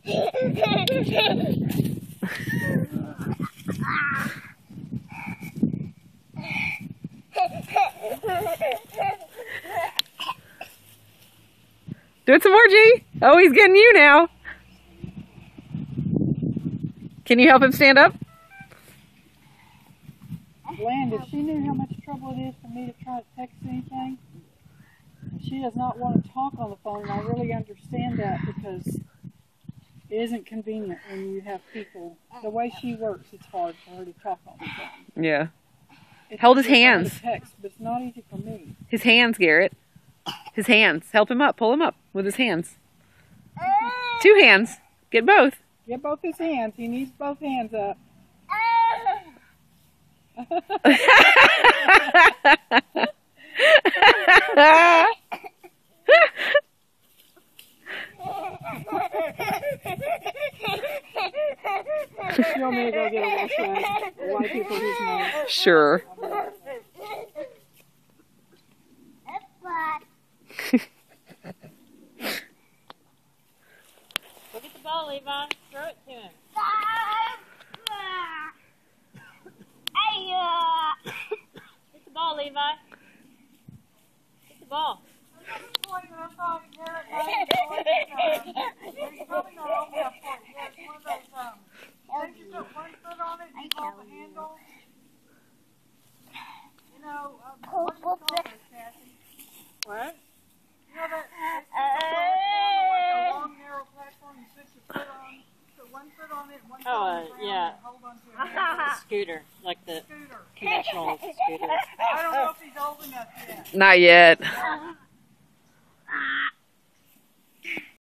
Do it some more, G. Oh, he's getting you now. Can you help him stand up? Bland, if she knew how much trouble it is for me to try to text anything, she does not want to talk on the phone. And I really understand that because it isn't convenient when you have people. The way she works, it's hard for her to talk on the phone. Yeah. Hold his hands. Text, but it's not easy for me. His hands, Garrett. His hands. Help him up. Pull him up with his hands. 2 hands. Get both. Get both his hands. He needs both hands up. You want me to go get a wash rag? Wipe people his nose? Sure. Look at the ball, Levi. Throw it to him. Get the ball, Levi. Get the ball. What? You know that like a long, narrow platform you sit your foot on, put one foot on it, one foot on the ground, yeah. and hold on to it. Scooter, like the Scooter. conventional scooter. I don't know if he's old enough yet. Not yet.